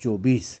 24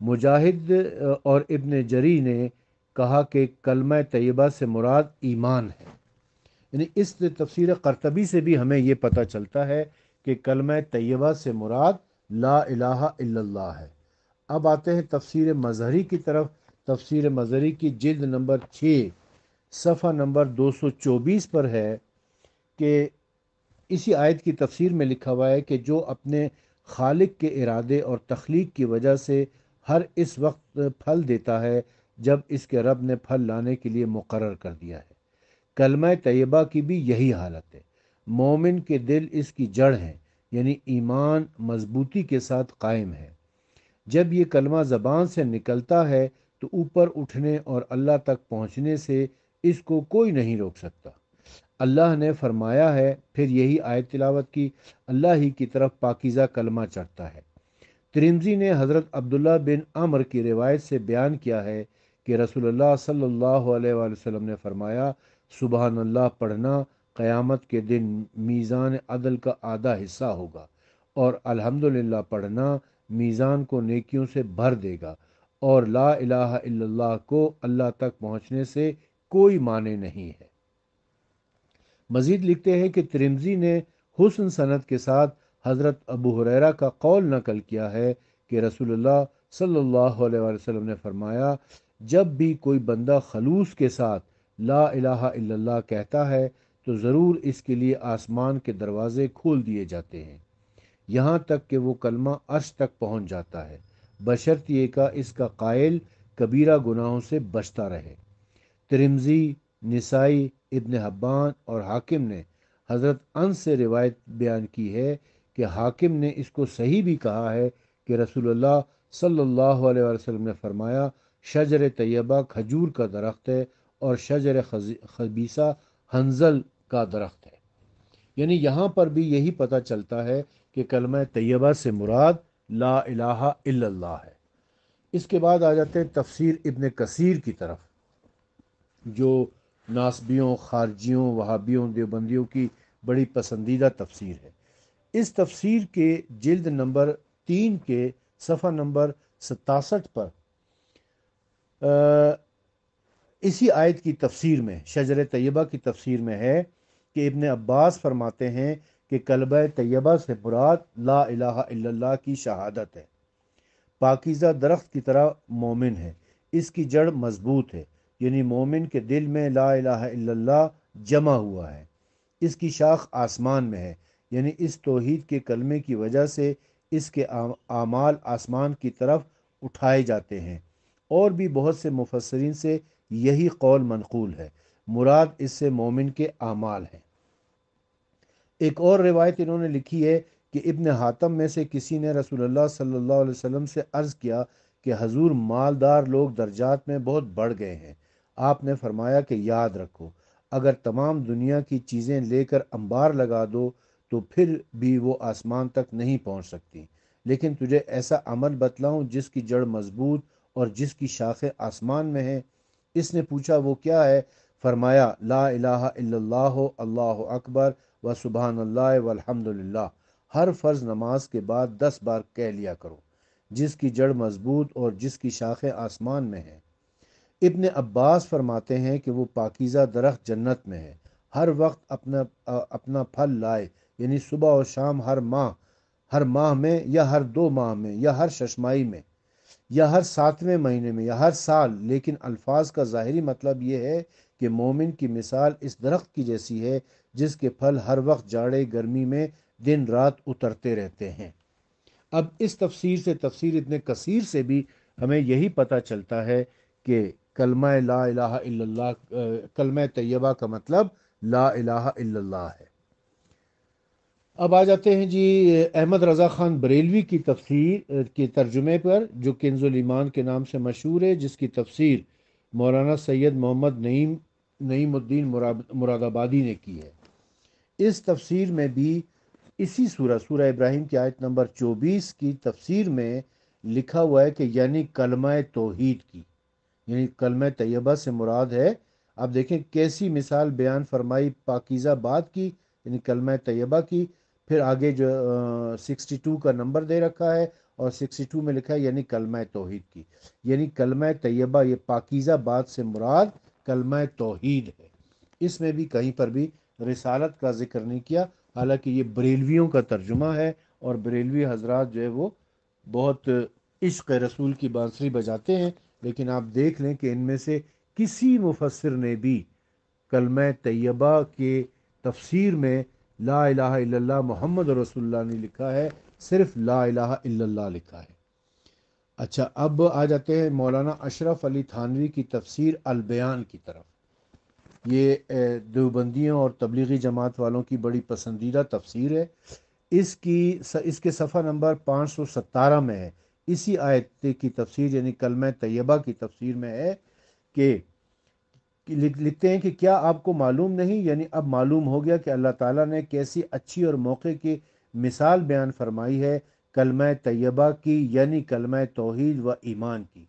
مجاہد اور ابن جری نے کہا کہ کلمہ طیبہ سے مراد ایمان ہے۔ یعنی اس تفسیر قرطبی سے بھی ہمیں یہ پتہ چلتا ہے کہ کلمہ طیبہ سے مراد لا الہ الا اللہ ہے۔ اب آتے ہیں تفسیر مظہری کی طرف۔ تفسیر مظہری کی جلد نمبر 6 صفحہ نمبر 224 پر ہے کہ اسی آیت کی تفسیر میں لکھا ہوا ہے کہ جو اپنے خالق کے ارادے اور تخلیق کی وجہ سے ہر اس وقت پھل دیتا ہے جب اس کے رب نے پھل لانے کے لیے مقرر کر دیا ہے۔ کلمہ طیبہ کی بھی یہی حالت ہے۔ مومن کے دل اس کی جڑ ہے، یعنی ایمان مضبوطی کے ساتھ قائم ہے۔ جب یہ کلمہ زبان سے نکلتا ہے تو اوپر اٹھنے اور اللہ تک پہنچنے سے اس کو کوئی نہیں روک سکتا۔ اللہ نے فرمایا ہے، پھر یہی آیت تلاوت کی، اللہ ہی کی طرف پاکیزہ کلمہ چڑھتا ہے۔ ترمذی نے حضرت عبداللہ بن عمر کی روایت سے بیان کیا ہے کہ رسول اللہ صلی اللہ علیہ وآلہ وسلم نے فرمایا، سبحان اللہ پڑھنا قیامت کے دن میزان عدل کا آدھا حصہ ہوگا، اور الحمدللہ پڑھنا میزان کو نیکیوں سے بھر دے گا، اور لا الہ الا اللہ کو اللہ تک پہنچنے سے کوئی معنی نہیں ہے۔ مزید لکھتے ہیں کہ ترمذی نے حسن سند کے ساتھ حضرت ابو ہریرہ کا قول نقل کیا ہے کہ رسول اللہ صلی اللہ علیہ وآلہ وسلم نے فرمایا، جب بھی کوئی بندہ خلوص کے ساتھ لا الہ الا اللہ کہتا ہے تو ضرور اس کے لیے آسمان کے دروازے کھول دیے جاتے ہیں، یہاں تک کہ وہ کلمہ عرش تک پہنچ جاتا ہے، بشرط یہ کہ اس کا قائل کبیرہ گناہوں سے بچتا رہے۔ ترمذی، نسائی، ابن حبان اور حاکم نے حضرت انس سے روایت بیان کی ہے کہ حاکم نے اس کو صحیح بھی کہا ہے کہ رسول اللہ صلی اللہ علیہ وسلم نے فرمایا، شجر طیبہ کھجور کا درخت ہے اور شجر خبیثہ حنظل کا درخت ہے۔ یعنی یہاں پر بھی یہی پتہ چلتا ہے کہ کلمہ طیبہ سے مراد لا الہ الا اللہ ہے۔ اس کے بعد آ جاتے ہیں تفسیر ابن کثیر کی طرف، جو ناصبیوں، خارجیوں، وہابیوں، دیوبندیوں کی بڑی پسندیدہ تفسیر ہے۔ اس تفسیر کے جلد نمبر 3 کے صفحہ نمبر 67 پر اسی آیت کی تفسیر میں، شجر طیبہ کی تفسیر میں ہے کہ ابن عباس فرماتے ہیں کہ کلمہ طیبہ سے مراد لا الہ الا اللہ کی شہادت ہے۔ پاکیزہ درخت کی طرح مومن ہے، اس کی جڑ مضبوط ہے، یعنی مومن کے دل میں لا الہ الا اللہ جمع ہوا ہے۔ اس کی شاخ آسمان میں ہے، یعنی اس توحید کے کلمے کی وجہ سے اس کے اعمال آسمان کی طرف اٹھائے جاتے ہیں۔ اور بھی بہت سے مفسرین سے یہی قول منقول ہے، مراد اس سے مومن کے اعمال ہیں۔ ایک اور روایت انہوں نے لکھی ہے کہ ابن حاتم میں سے کسی نے رسول اللہ صلی اللہ علیہ وسلم سے عرض کیا کہ حضور، مالدار لوگ درجات میں بہت بڑھ گئے ہیں۔ آپ نے فرمایا کہ یاد رکھو، اگر تمام دنیا کی چیزیں لے کر انبار لگا دو تو پھر بھی وہ آسمان تک نہیں پہنچ سکتی، لیکن تجھے ایسا عمل بتلاؤں جس کی جڑ مضبوط اور جس کی شاخیں آسمان میں ہیں؟ اس نے پوچھا وہ کیا ہے؟ فرمایا، لا الہ الا اللہ، اللہ اکبر و سبحان اللہ والحمد للہ، ہر فرض نماز کے بعد 10 بار کہہ لیا کرو، جس کی جڑ مضبوط اور جس کی شاخیں آسمان میں ہیں۔ ابن عباس فرماتے ہیں کہ وہ پاکیزہ درخت جنت میں ہے، ہر وقت اپنا پھل لائے، یعنی صبح اور شام، ہر ماہ میں یا ہر 2 ماہ میں یا ہر ششمائی میں یا ہر 7ویں مہینے میں یا ہر سال، لیکن الفاظ کا ظاہری مطلب یہ ہے کہ مومن کی مثال اس درخت کی جیسی ہے جس کے پھل ہر وقت جاڑے گرمی میں دن رات اترتے رہتے ہیں۔ اب اس تفسیر سے، تفسیر ابن کثیر سے بھی ہمیں یہی پتہ چلتا ہے کہ کلمہ لا الہ الا اللہ، کلمہ طیبہ کا مطلب لا الہ الا اللہ ہے۔ اب آ جاتے ہیں جی احمد رضا خان بریلوی کی تفسیر کے ترجمے پر، جو کنز الایمان کے نام سے مشہور ہے، جس کی تفسیر مولانا سید محمد نعیم الدین مراد آبادی نے کی ہے۔ اس تفسیر میں بھی اسی سورہ ابراہیم کی آیت نمبر 24 کی تفسیر میں لکھا ہوا ہے کہ یعنی کلمہ توحید کی، یعنی کلمہ طیبہ سے مراد ہے۔ آپ دیکھیں کیسی مثال بیان فرمائی پاکیزہ بات کی، یعنی کلمہ طیبہ کی، پھر آگے جو 62 کا نمبر دے رکھا ہے، اور 62 میں لکھا ہے یعنی کلمہ توحید کی، یعنی کلمہ طیبہ یہ پاکیزہ بات سے مراد کلمہ توحید ہے۔ اس میں بھی کہیں پر بھی رسالت کا ذکر نہیں کیا، حالانکہ یہ بریلویوں کا ترجمہ ہے، اور بریلوی حضرات جو ہے وہ بہت عشق رسول کی بانسری بجاتے ہیں، لیکن آپ دیکھ لیں کہ ان میں سے کسی مفسر نے بھی کلمہ طیبہ کے تفسیر میں لا الہ الا اللہ محمد رسول اللہ نہیں لکھا ہے، صرف لا الہ الا اللہ لکھا ہے۔ اچھا، اب آ جاتے ہیں مولانا اشرف علی تھانوی کی تفسیر البیان کی طرف۔ یہ دیوبندیوں اور تبلیغی جماعت والوں کی بڑی پسندیدہ تفسیر ہے۔ اس کے صفحہ نمبر 517 میں ہے، اسی آیت کی تفسیر یعنی کلمہ طیبہ کی تفسیر میں ہے کہ لکھتے ہیں کہ کیا آپ کو معلوم نہیں، یعنی اب معلوم ہو گیا کہ اللہ تعالیٰ نے کیسی اچھی اور موقع کی مثال بیان فرمائی ہے کلمہ طیبہ کی، یعنی کلمہ توحید و ایمان کی،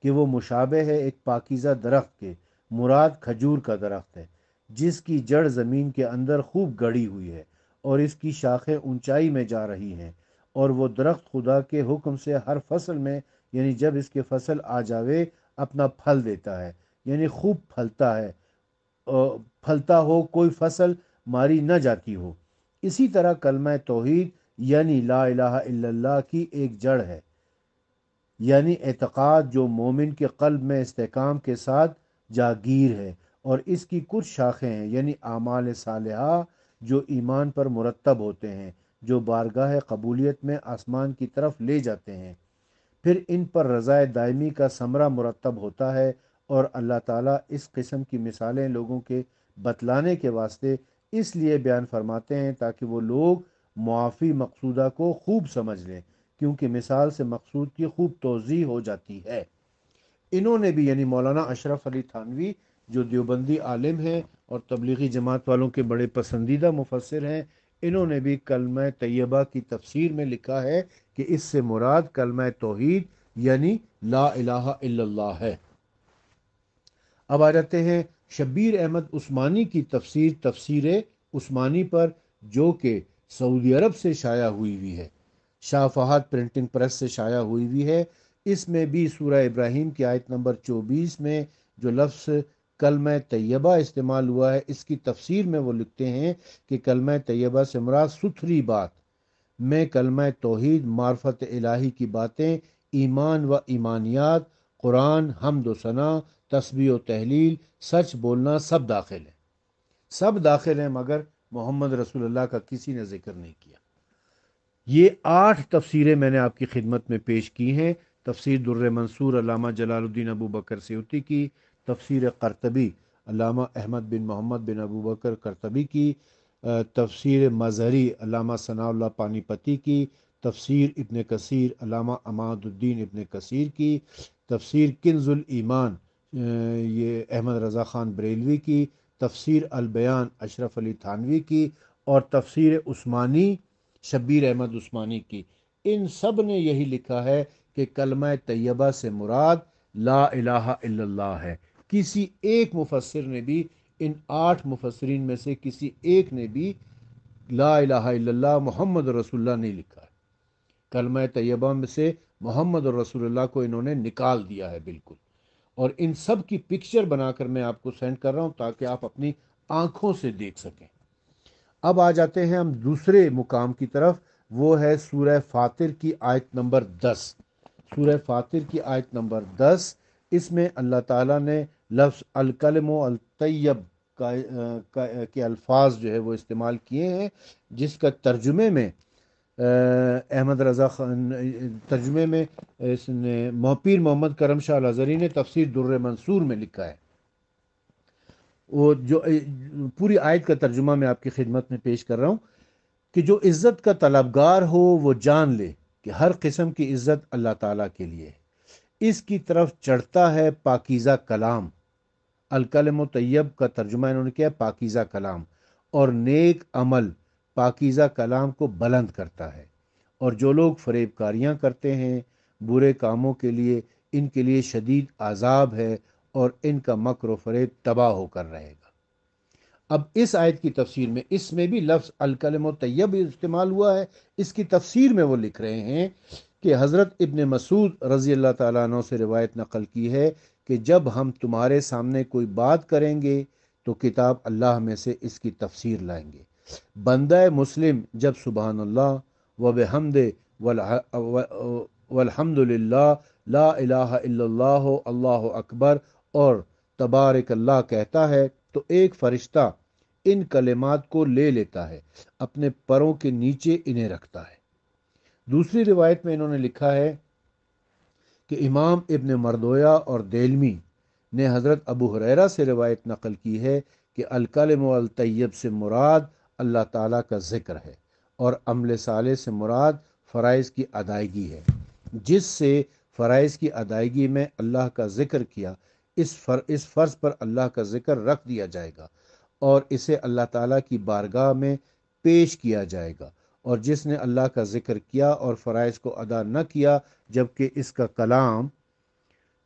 کہ وہ مشابہ ہے ایک پاکیزہ درخت کے، مراد کھجور کا درخت ہے، جس کی جڑ زمین کے اندر خوب گڑی ہوئی ہے اور اس کی شاخیں اونچائی میں جا رہی ہیں، اور وہ درخت خدا کے حکم سے ہر فصل میں، یعنی جب اس کے فصل آ جاوے، اپنا پھل دیتا ہے، یعنی خوب پھلتا ہے، پھلتا ہو، کوئی فصل ماری نہ جاتی ہو۔ اسی طرح کلمہ توحید یعنی لا الہ الا اللہ کی ایک جڑ ہے، یعنی اعتقاد جو مومن کے قلب میں استحکام کے ساتھ جاگیر ہے، اور اس کی کچھ شاخیں ہیں، یعنی اعمال صالحہ جو ایمان پر مرتب ہوتے ہیں، جو بارگاہ قبولیت میں آسمان کی طرف لے جاتے ہیں، پھر ان پر رضائے دائمی کا ثمرہ مرتب ہوتا ہے، اور اللہ تعالیٰ اس قسم کی مثالیں لوگوں کے بتلانے کے واسطے اس لیے بیان فرماتے ہیں تاکہ وہ لوگ معافی مقصودہ کو خوب سمجھ لیں، کیونکہ مثال سے مقصود کی خوب توضیح ہو جاتی ہے۔ انہوں نے بھی یعنی مولانا اشرف علی تھانوی جو دیوبندی عالم ہیں اور تبلیغی جماعت والوں کے بڑے پسندیدہ مفسر ہیں، انہوں نے بھی کلمہ طیبہ کی تفسیر میں لکھا ہے کہ اس سے مراد کلمہ توحید یعنی لا الہ الا اللہ ہے۔ اب آ جاتے ہیں شبیر احمد عثمانی کی تفسیر عثمانی پر، جو کہ سعودی عرب سے شائع ہوئی ہے، شاہ فہد پرنٹنگ پریس سے شائع ہوئی ہے۔ اس میں بھی سورہ ابراہیم کی آیت نمبر 24 میں جو لفظ کلمہ طیبہ استعمال ہوا ہے، اس کی تفسیر میں وہ لکھتے ہیں کہ کلمہ طیبہ سے مراد ستھری بات میں کلمہ توحید، معرفت الہی کی باتیں، ایمان و ایمانیات، قرآن، حمد و ثنا، تسبیح و تحلیل، سچ بولنا سب داخل ہیں، سب داخل ہیں، مگر محمد رسول اللہ کا کسی نے ذکر نہیں کیا۔ یہ 8 تفسیریں میں نے آپ کی خدمت میں پیش کی ہیں۔ تفسیر در منصور علامہ جلال الدین ابو بکر سیوطی کی، تفسیر قرطبی علامہ احمد بن محمد بن ابو بکر قرطبی کی، تفسیر مظہری علامہ ثناء اللہ پانی پتی کی، تفسیر ابن کثیر علامہ عماد الدین ابن کثیر کی، تفسیر کنز الایمان یہ احمد رضا خان بریلوی کی، تفسیر البیان اشرف علی تھانوی کی، اور تفسیر عثمانی شبیر احمد عثمانی کی۔ ان سب نے یہی لکھا ہے کہ کلمہ طیبہ سے مراد لا الہ الا اللہ ہے۔ کسی ایک مفسر نے بھی، ان 8 مفسرین میں سے کسی ایک نے بھی لا الہ الا اللہ محمد رسول اللہ نہیں لکھا ہے۔ کلمہ طیبہ میں سے محمد رسول اللہ کو انہوں نے نکال دیا ہے بالکل، اور ان سب کی پکچر بنا کر میں آپ کو سینڈ کر رہا ہوں تاکہ آپ اپنی آنکھوں سے دیکھ سکیں۔ اب آ جاتے ہیں ہم دوسرے مقام کی طرف، وہ ہے سورہ فاطر کی آیت نمبر 10۔ سورہ فاطر کی آیت نمبر 10، اس میں اللہ تعالیٰ نے لفظ الکلم و الطیب کے الفاظ جو ہے وہ استعمال کیے ہیں، جس کا ترجمے میں احمد رضا خان، ترجمے میں اس نے پیر محمد کرم شاہ الازہری نے تفسیر در منصور میں لکھا ہے۔ وہ جو پوری آیت کا ترجمہ میں آپ کی خدمت میں پیش کر رہا ہوں کہ جو عزت کا طلبگار ہو وہ جان لے کہ ہر قسم کی عزت اللہ تعالیٰ کے لیے ہے، اس کی طرف چڑھتا ہے پاکیزہ کلام۔ الکلم و طیب کا ترجمہ انہوں نے کیا پاکیزہ کلام، اور نیک عمل پاکیزہ کلام کو بلند کرتا ہے، اور جو لوگ فریب کاریاں کرتے ہیں برے کاموں کے لیے، ان کے لیے شدید عذاب ہے، اور ان کا مکر و فریب تباہ ہو کر رہے گا۔ اب اس آیت کی تفسیر میں، اس میں بھی لفظ الکلم و طیب استعمال ہوا ہے۔ اس کی تفسیر میں وہ لکھ رہے ہیں کہ حضرت ابن مسعود رضی اللہ تعالیٰ عنہ سے روایت نقل کی ہے کہ جب ہم تمہارے سامنے کوئی بات کریں گے تو کتاب اللہ میں سے اس کی تفسیر لائیں گے۔ بندہ مسلم جب سبحان اللہ و بحمد والحمد للہ لا الہ الا اللہ اللہ اکبر اور تبارک اللہ کہتا ہے تو ایک فرشتہ ان کلمات کو لے لیتا ہے، اپنے پروں کے نیچے انہیں رکھتا ہے۔ دوسری روایت میں انہوں نے لکھا ہے کہ امام ابن مردویہ اور دیلمی نے حضرت ابو ہریرہ سے روایت نقل کی ہے کہ الکلم الطیب سے مراد اللہ تعالیٰ کا ذکر ہے اور عمل صالح سے مراد فرائض کی ادائیگی ہے۔ جس سے فرائض کی ادائیگی میں اللہ کا ذکر کیا، اس فرض پر اللہ کا ذکر رکھ دیا جائے گا اور اسے اللہ تعالیٰ کی بارگاہ میں پیش کیا جائے گا، اور جس نے اللہ کا ذکر کیا اور فرائض کو ادا نہ کیا جبکہ اس کا کلام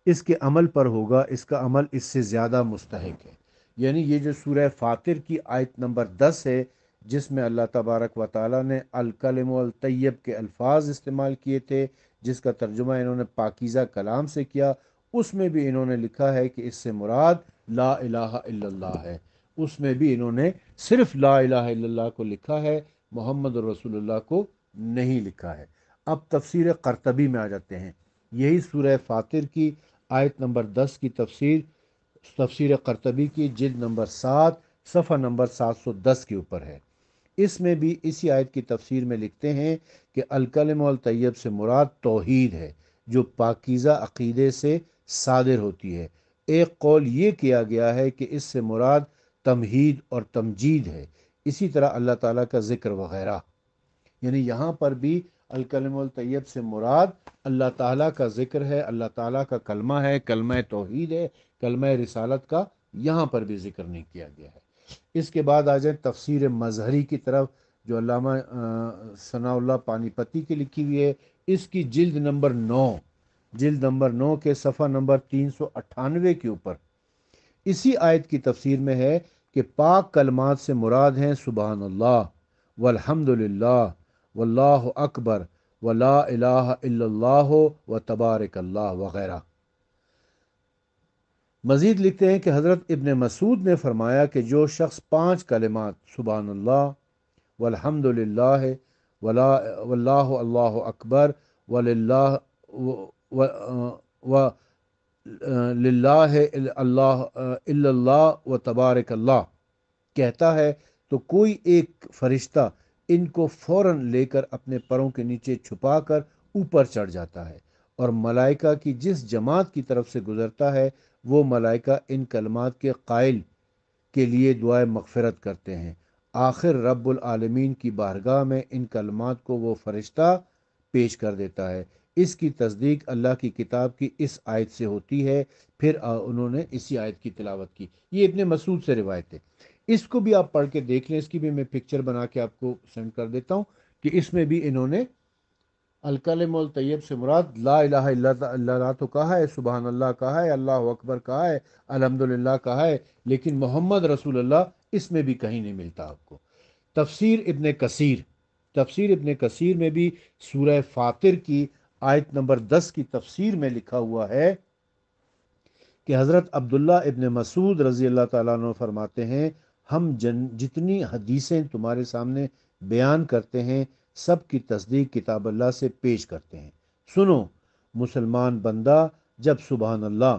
اس کے عمل پر ہوگا، اس کا عمل اس سے زیادہ مستحق ہے۔ یعنی یہ جو سورہ فاطر کی آیت نمبر 10 ہے، جس میں اللہ تبارک و تعالیٰ نے الکلم الطیب کے الفاظ استعمال کیے تھے، جس کا ترجمہ انہوں نے پاکیزہ کلام سے کیا، اس میں بھی انہوں نے لکھا ہے کہ اس سے مراد لا الہ الا اللہ ہے۔ اس میں بھی انہوں نے صرف لا الہ الا اللہ کو لکھا ہے، محمد رسول اللہ کو نہیں لکھا ہے۔ اب تفسیر قرطبی میں آ جاتے ہیں۔ یہی سورہ فاطر کی آیت نمبر 10 کی تفسیر قرطبی کی جلد نمبر 7 صفحہ نمبر 710 کے اوپر ہے۔ اس میں بھی اسی آیت کی تفسیر میں لکھتے ہیں کہ الکلم الطیب سے مراد توحید ہے جو پاکیزہ عقیدے سے صادر ہوتی ہے۔ ایک قول یہ کیا گیا ہے کہ اس سے مراد تمہید اور تمجید ہے، اسی طرح اللہ تعالیٰ کا ذکر وغیرہ۔ یعنی یہاں پر بھی الکلم الطیب سے مراد اللہ تعالیٰ کا ذکر ہے، اللہ تعالیٰ کا کلمہ ہے، کلمہ توحید ہے، کلمہ رسالت کا یہاں پر بھی ذکر نہیں کیا گیا ہے۔ اس کے بعد آ جائیں تفسیر مظہری کی طرف، جو علامہ ثناء اللہ پانی پتی کی لکھی ہوئی ہے۔ اس کی جلد نمبر 9 کے صفحہ نمبر 398 کے اوپر اسی آیت کی تفسیر میں ہے کہ پاک کلمات سے مراد ہیں سبحان اللہ والحمد للہ واللہ اکبر ولا الہ الا اللہ و تبارک اللہ وغیرہ۔ مزید لکھتے ہیں کہ حضرت ابن مسعود نے فرمایا کہ جو شخص 5 کلمات سبحان اللہ والحمد للہ واللہ اللہ اکبر وللہ للہ اللہ الا اللہ و تبارک اللہ کہتا ہے تو کوئی ایک فرشتہ ان کو فوراً لے کر اپنے پروں کے نیچے چھپا کر اوپر چڑھ جاتا ہے، اور ملائکہ کی جس جماعت کی طرف سے گزرتا ہے وہ ملائکہ ان کلمات کے قائل کے لیے دعائے مغفرت کرتے ہیں۔ آخر رب العالمین کی بارگاہ میں ان کلمات کو وہ فرشتہ پیش کر دیتا ہے۔ اس کی تصدیق اللہ کی کتاب کی اس آیت سے ہوتی ہے۔ پھر انہوں نے اسی آیت کی تلاوت کی۔ یہ ابن مسعود سے روایت ہے۔ اس کو بھی آپ پڑھ کے دیکھ لیں، اس کی بھی میں پکچر بنا کے آپ کو سینڈ کر دیتا ہوں کہ اس میں بھی انہوں نے الکلم الطیب سے مراد لا الہ الا اللہ تو کہا ہے، سبحان اللہ کہا ہے، اللہ اکبر کہا ہے، الحمدللہ کہا ہے، لیکن محمد رسول اللہ اس میں بھی کہیں نہیں ملتا آپ کو۔ تفسیر ابن کثیر میں بھی سورہ فاطر کی آیت نمبر 10 کی تفسیر میں لکھا ہوا ہے کہ حضرت عبداللہ ابن مسعود رضی اللہ تعالیٰ عنہ فرماتے ہیں ہم جتنی حدیثیں تمہارے سامنے بیان کرتے ہیں سب کی تصدیق کتاب اللہ سے پیش کرتے ہیں۔ سنو، مسلمان بندہ جب سبحان اللہ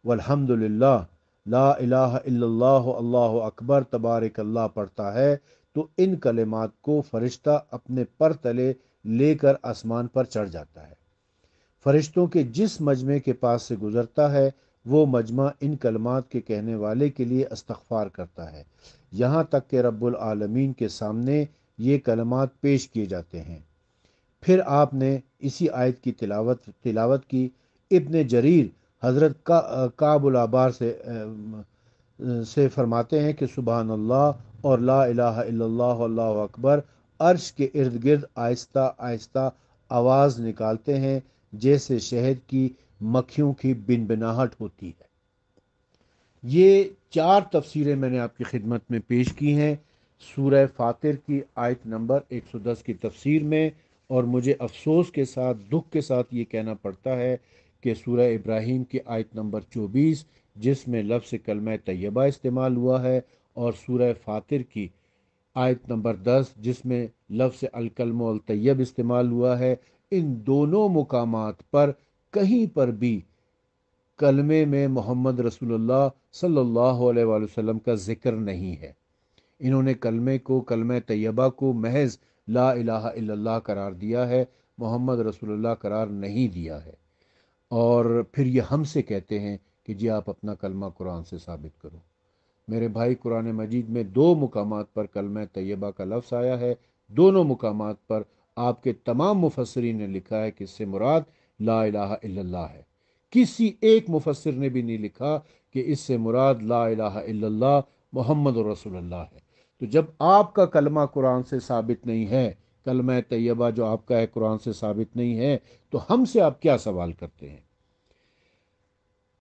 والحمد للہ لا الہ الا اللہ اللہ اکبر تبارک اللہ پڑھتا ہے تو ان کلمات کو فرشتہ اپنے پر تلے لے کر آسمان پر چڑھ جاتا ہے۔ فرشتوں کے جس مجمع کے پاس سے گزرتا ہے وہ مجمع ان کلمات کے کہنے والے کے لیے استغفار کرتا ہے، یہاں تک کہ رب العالمین کے سامنے یہ کلمات پیش کیے جاتے ہیں۔ پھر آپ نے اسی آیت کی تلاوت کی۔ ابن جریر حضرت کعب العبار سے فرماتے ہیں کہ سبحان اللہ اور لا الہ الا اللہ اللہ اکبر عرش کے ارد گرد آہستہ آہستہ آواز نکالتے ہیں جیسے شہد کی مکھیوں کی بنبناہٹ ہوتی ہے۔ یہ 4 تفسیریں میں نے آپ کی خدمت میں پیش کی ہیں، سورہ فاطر کی آیت نمبر 110 کی تفسیر میں اور مجھے افسوس کے ساتھ دکھ کے ساتھ یہ کہنا پڑتا ہے کہ سورہ ابراہیم کی آیت نمبر 24 جس میں لفظ کلمہ طیبہ استعمال ہوا ہے، اور سورہ فاطر کی آیت نمبر 10 جس میں لفظ الکلم الطیب استعمال ہوا ہے، ان دونوں مقامات پر کہیں پر بھی کلمے میں محمد رسول اللہ صلی اللہ علیہ وآلہ وسلم کا ذکر نہیں ہے۔ انہوں نے کلمے کو، کلمہ طیبہ کو محض لا الہ الا اللہ قرار دیا ہے، محمد رسول اللہ قرار نہیں دیا ہے، اور پھر یہ ہم سے کہتے ہیں کہ جی آپ اپنا کلمہ قرآن سے ثابت کرو۔ میرے بھائی، قرآن مجید میں 2 مقامات پر کلمہ طیبہ کا لفظ آیا ہے، دونوں مقامات پر آپ کے تمام مفسرین نے لکھا ہے کہ اس سے مراد لا الہ الا اللہ ہے۔ کسی ایک مفسر نے بھی نہیں لکھا کہ اس سے مراد لا الہ الا اللہ محمد رسول اللہ ہے۔ تو جب آپ کا کلمہ قرآن سے ثابت نہیں ہے، کلمہ طیبہ جو آپ کا ہے قرآن سے ثابت نہیں ہے، تو ہم سے آپ کیا سوال کرتے ہیں؟